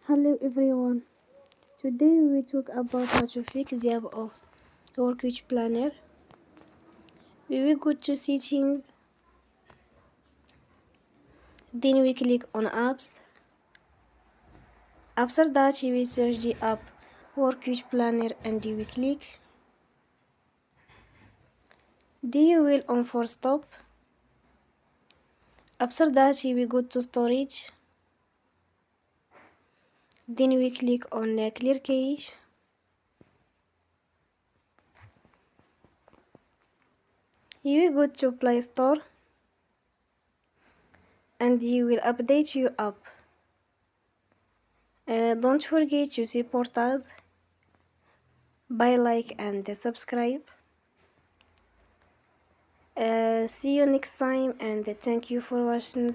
Hello everyone. Today we talk about how to fix the app of Workage Planner. We will go to settings, then we click on apps. After that we will search the app Workage Planner and we click. Then you will on for stop. After that we will go to storage. Then we click on clear cache. You will go to Play Store and you will update your app. Don't forget to support us by like and subscribe. See you next time and thank you for watching.